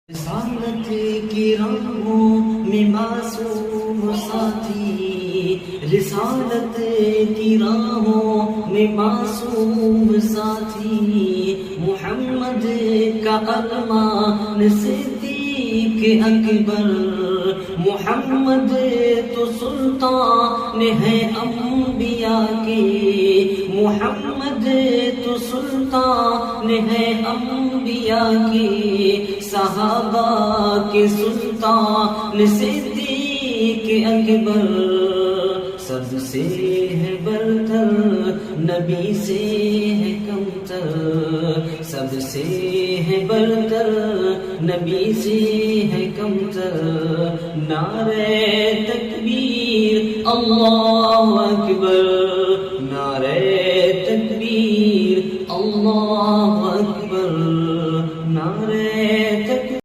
رسالت کی راہوں میں معصوم ساتھی، رسالت کی راہوں میں معصوم ساتھی، محمد کا ارمان صدیق اکبر، محمد تو سلطان ہے انبیاء کے، محمد تو سلطان ہے انبیاء کے، صحابہ کے سلطان صدیق اکبر، سب سے ہے برتر نبی سے ہے کمتر، سب سے ہے برتر نبی سے ہے کمتر، نعرہ تکبیر اللہ اکبر، نعرہ تکبیر اللہ